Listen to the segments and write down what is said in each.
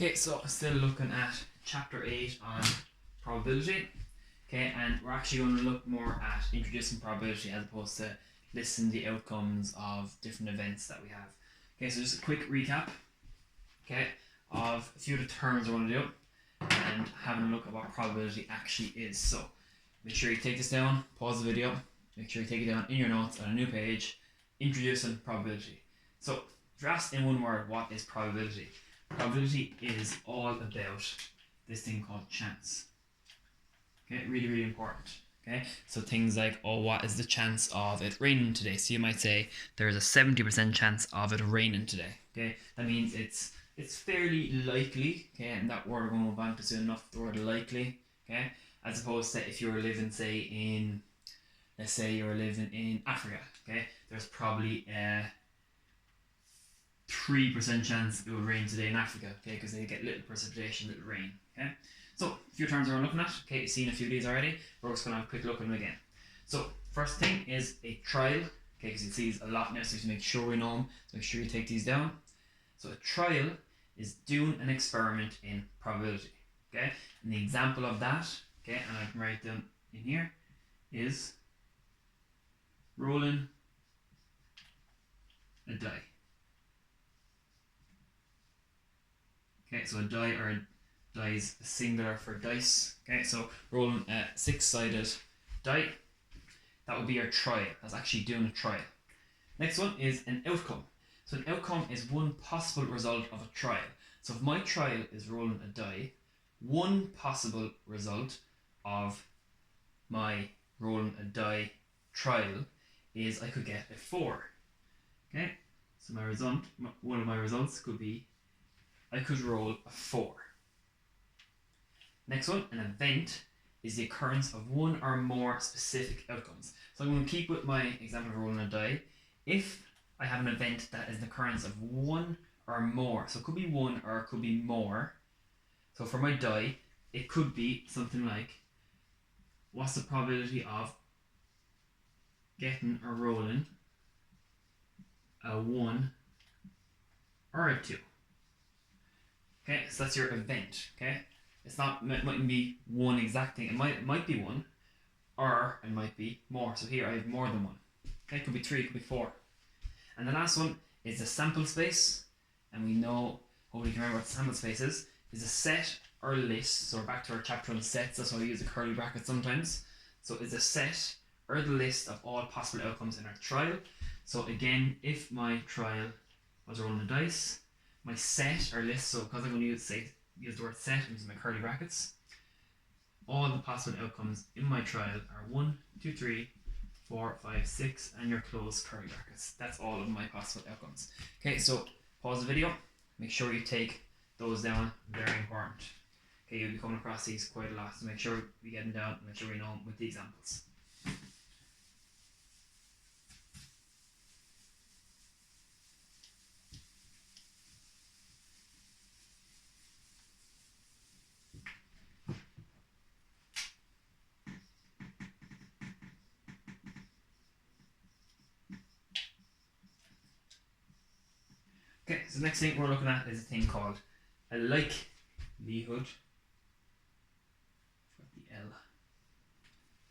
Okay, so still looking at chapter 8 on probability. Okay, and we're actually going to look more at introducing probability as opposed to listing the outcomes of different events that we have. Okay, so just a quick recap, okay, of a few of the terms we're going to do and having a look at what probability actually is. So make sure you take this down, pause the video, make sure you take it down in your notes on a new page, introducing probability. So if you're asked in one word, what is probability? Probability is all about this thing called chance. Okay, really, really important. Okay, so things like, oh, what is the chance of it raining today? So you might say there's a 70% chance of it raining today. Okay, that means it's fairly likely. Okay, and that word we're going to move on to soon enough. The word likely. Okay, as opposed to if you were living, say, in, let's say you're living in Africa. Okay, there's probably a 3% chance it will rain today in Africa, okay, because they get little precipitation, little rain, okay. So a few terms we're looking at, okay, you've seen a few of these already. We're just going to have a quick look at them again. So first thing is a trial, okay, because you see these a lot now, so to make sure we know them, so make sure you take these down. So a trial is doing an experiment in probability, okay, and the example of that, okay, and I can write them in here, is rolling a die. Okay, so a die, or a die is singular for dice. Okay, so rolling a 6-sided die, that would be your trial. That's actually doing a trial. Next one is an outcome. So an outcome is one possible result of a trial. So if my trial is rolling a die, one possible result of my rolling a die trial is I could get a 4. Okay, so my result, one of my results could be I could roll a 4. Next one, an event is the occurrence of one or more specific outcomes. So I'm going to keep with my example of rolling a die. If I have an event that is the occurrence of one or more, so it could be one or it could be more. So for my die, it could be something like, what's the probability of getting or rolling a 1 or a 2? Okay, so that's your event, okay? It's not, it mightn't be one exact thing. It might be 1, or it might be more. So here I have more than 1. Okay, it could be 3, it could be 4. And the last one is the sample space. And we know, hopefully you can remember what sample space is a set or list. So we're back to our chapter on sets. That's why we use a curly bracket sometimes. So it's a set or the list of all possible outcomes in our trial. So again, if my trial was rolling the dice, my set or list, so because I'm going to use the word set, I'm using my curly brackets, all the possible outcomes in my trial are 1, 2, 3, 4, 5, 6, and your closed curly brackets. That's all of my possible outcomes. Okay, so pause the video, make sure you take those down, very important. Okay, you'll be coming across these quite a lot, so make sure we get them down, make sure we know them with the examples. Okay, so the next thing we're looking at is a thing called a likelihood. The L.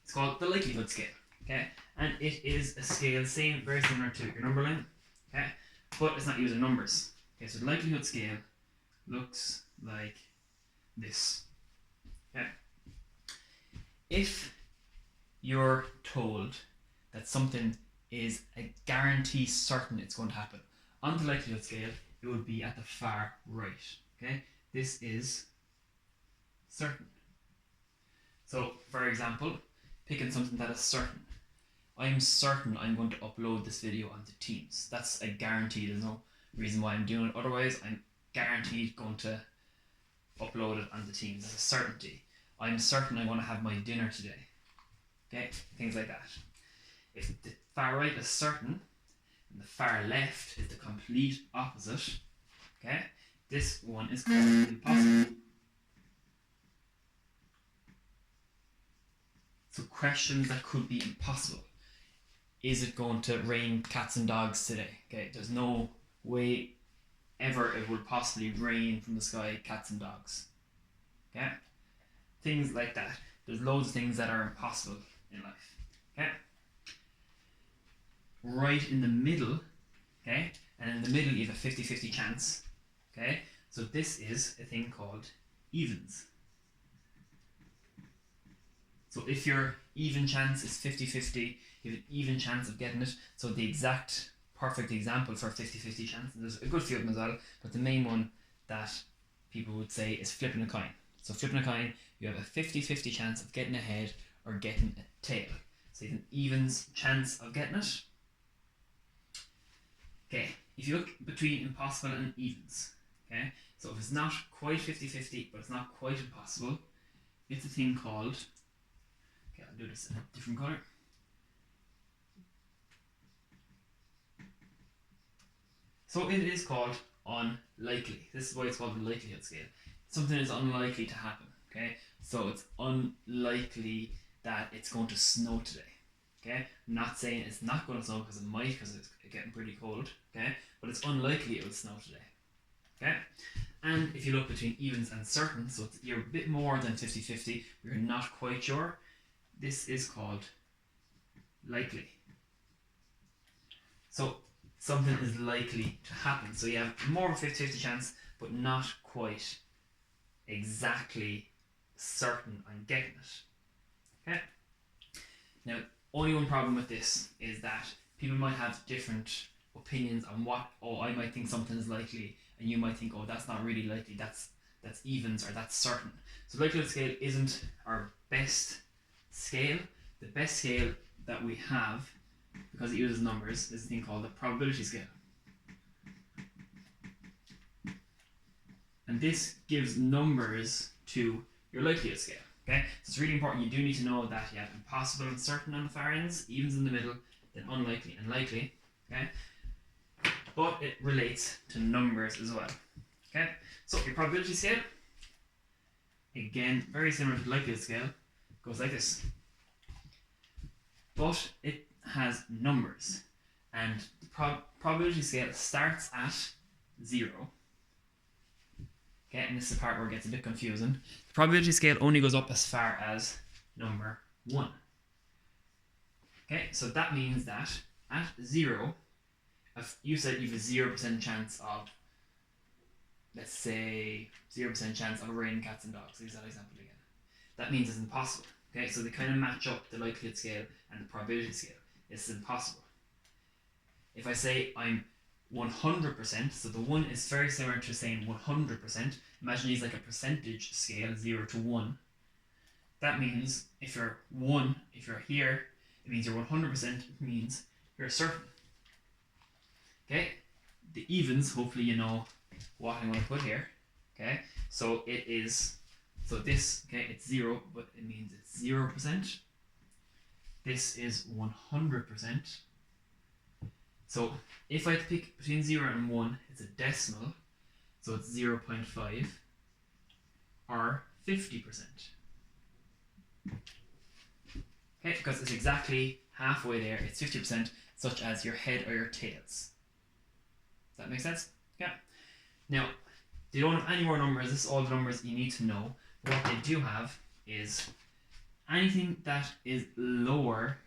It's called the likelihood scale. Okay, and it is a scale very similar to your number line. Okay, but it's not using numbers. Okay, so the likelihood scale looks like this. Okay, if you're told that something is a guarantee certain it's going to happen, on the likelihood scale, it would be at the far right. Okay, this is certain. So, for example, picking something that is certain. I'm certain I'm going to upload this video onto Teams. That's a guarantee. There's no reason why I'm doing it otherwise. I'm guaranteed going to upload it onto Teams. That's a certainty. I'm certain I want to have my dinner today. Okay, things like that. If the far right is certain, and the far left is the complete opposite, okay, this one is called impossible. So questions that could be impossible. Is it going to rain cats and dogs today? Okay, there's no way ever it would possibly rain from the sky cats and dogs. Okay? Things like that. There's loads of things that are impossible in life. Okay? Right in the middle, okay? And in the middle you have a 50-50 chance. Okay? So this is a thing called evens. So if your even chance is 50-50, you have an even chance of getting it. So the exact perfect example for a 50-50 chance, and there's a good few of them as well, but the main one that people would say is flipping a coin. So flipping a coin, you have a 50-50 chance of getting a head or getting a tail. So you have an evens chance of getting it. Okay, if you look between impossible and evens, okay, so if it's not quite 50-50, but it's not quite impossible, it's a thing called, okay, I'll do this in a different colour. So it is called unlikely. This is why it's called the likelihood scale. Something is unlikely to happen, okay? So it's unlikely that it's going to snow today, okay? I'm not saying it's not going to snow because it might, because it's getting pretty cold, okay? But it's unlikely it will snow today, okay? And if you look between evens and certain, so you're a bit more than 50-50, you're not quite sure, this is called likely. So something is likely to happen. So you have more of a 50-50 chance, but not quite exactly certain on getting it. Okay? Now, only one problem with this is that people might have different opinions on what, oh, I might think something is likely, and you might think, oh, that's not really likely, that's evens, or that's certain. So likelihood scale isn't our best scale. The best scale that we have, because it uses numbers, is a thing called the probability scale. And this gives numbers to your likelihood scale. Okay? So it's really important. You do need to know that you have impossible and certain on the far ends, evens in the middle, then unlikely and likely. Okay? But it relates to numbers as well. Okay? So your probability scale, again, very similar to the likelihood scale, goes like this. But it has numbers, and the probability scale starts at 0. Okay, and this is the part where it gets a bit confusing. The probability scale only goes up as far as number 1. Okay, so that means that at 0, if you said you have a 0% chance of, let's say, 0% chance of raining cats and dogs, use that example again. That means it's impossible. Okay, so they kind of match up the likelihood scale and the probability scale. It's impossible. If I say I'm 100%, so the 1 is very similar to saying 100%. Imagine it's like a percentage scale, 0 to 1. That means if you're 1, if you're here, it means you're 100%, it means you're certain. Okay, the evens, hopefully you know what I'm going to put here. Okay, so it is, so this, okay, it's 0, but it means it's 0%. This is 100%. So if I had to pick between 0 and 1, it's a decimal, so it's 0.5 or 50%. Okay, because it's exactly halfway there, it's 50%, such as your head or your tails. Does that make sense? Yeah. Now, they don't have any more numbers, this is all the numbers you need to know. What they do have is anything that is lower,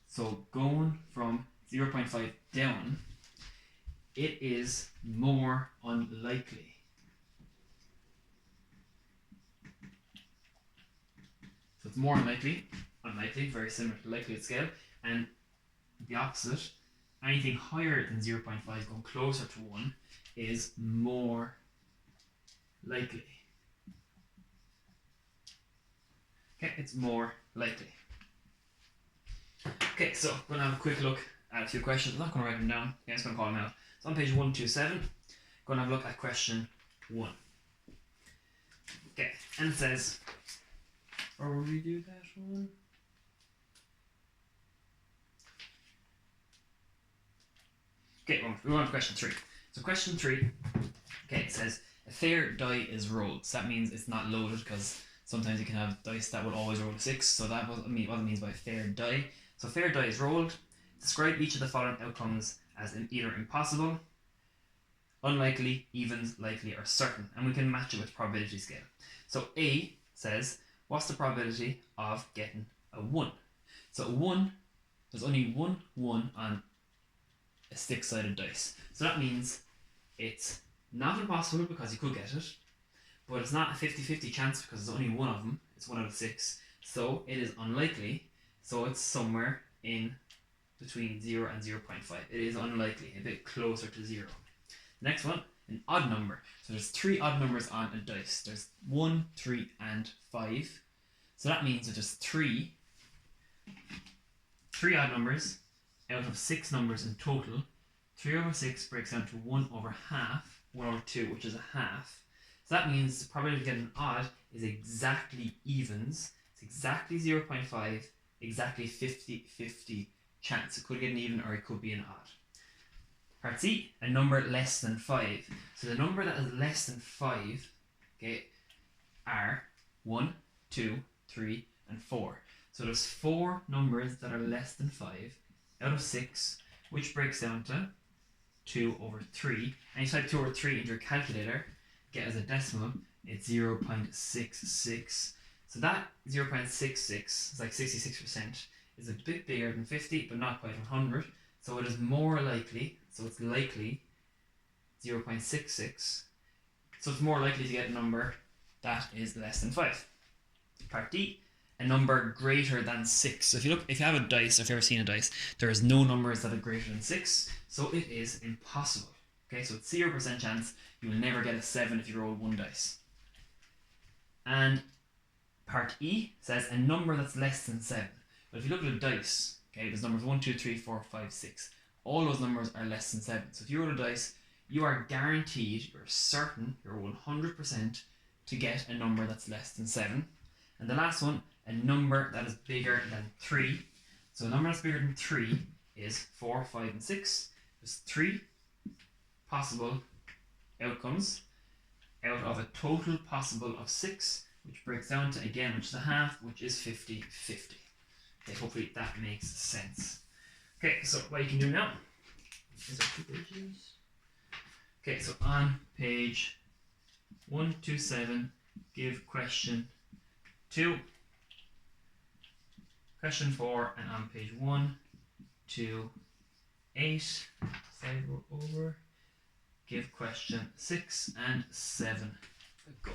so going from 0.5 down, it is more unlikely. So it's more unlikely, very similar to the likelihood scale, and the opposite, anything higher than 0.5 going closer to 1 is more likely. Okay, it's more likely. Okay, so we're going to have a quick look at a few questions. I'm not going to write them down. I'm just going to call them out. So on page 127, going to have a look at question 1. Okay, and it says, or will we do that one? Okay, we're on to question 3. So question 3, okay, it says, a fair die is rolled. So that means it's not loaded, because sometimes you can have dice that will always roll a 6. So that what it means by fair die. So fair die is rolled. Describe each of the following outcomes as either impossible, unlikely, evens, likely, or certain, and we can match it with probability scale. So A says, what's the probability of getting a 1? So a 1, there's only one 1 on a 6-sided dice. So that means it's not impossible because you could get it, but it's not a 50-50 chance because there's only one of them. It's 1 out of 6. So it is unlikely. So it's somewhere in between 0 and 0.5. It is unlikely, a bit closer to 0. Next one, an odd number. So there's 3 odd numbers on a dice. There's 1, 3, and 5. So that means that there's 3 odd numbers out of 6 numbers in total. 3 over 6 breaks down to 1 over half, 1 over 2, which is a half. So that means the probability of getting an odd is exactly evens. It's exactly 0.5, exactly 50-50 chance. It could get an even or it could be an odd. Part C, a number less than 5. So the number that is less than 5, okay, are 1, 2, 3, and 4. So there's 4 numbers that are less than 5 out of 6, which breaks down to 2 over 3. And you type 2 over 3 into your calculator, get as a decimal, it's 0.66. So that 0.66 is like 66%, is a bit bigger than 50, but not quite 100. So it is more likely, so it's likely 0.66. So it's more likely to get a number that is less than 5. Part D, a number greater than 6. So if you have a dice, if you've ever seen a dice, there is no numbers that are greater than 6, so it is impossible. Okay, so it's 0% chance you will never get a 7 if you roll 1 dice. And part E says a number that's less than 7. But if you look at a dice, okay, there's numbers 1, 2, 3, 4, 5, 6. All those numbers are less than 7. So if you roll a dice, you are guaranteed, you're certain, you're 100% to get a number that's less than 7. And the last one, a number that is bigger than 3. So a number that's bigger than 3 is 4, 5, and 6. There's 3 possible outcomes out of a total possible of 6, which breaks down to, again, which is a half, which is 50-50. Okay, hopefully that makes sense. Okay, so what you can do now is there 2 pages? Okay, so on page 127, give question 2, question 4, and on page 1, 2, 8, side row over, give question 6 and 7 a go.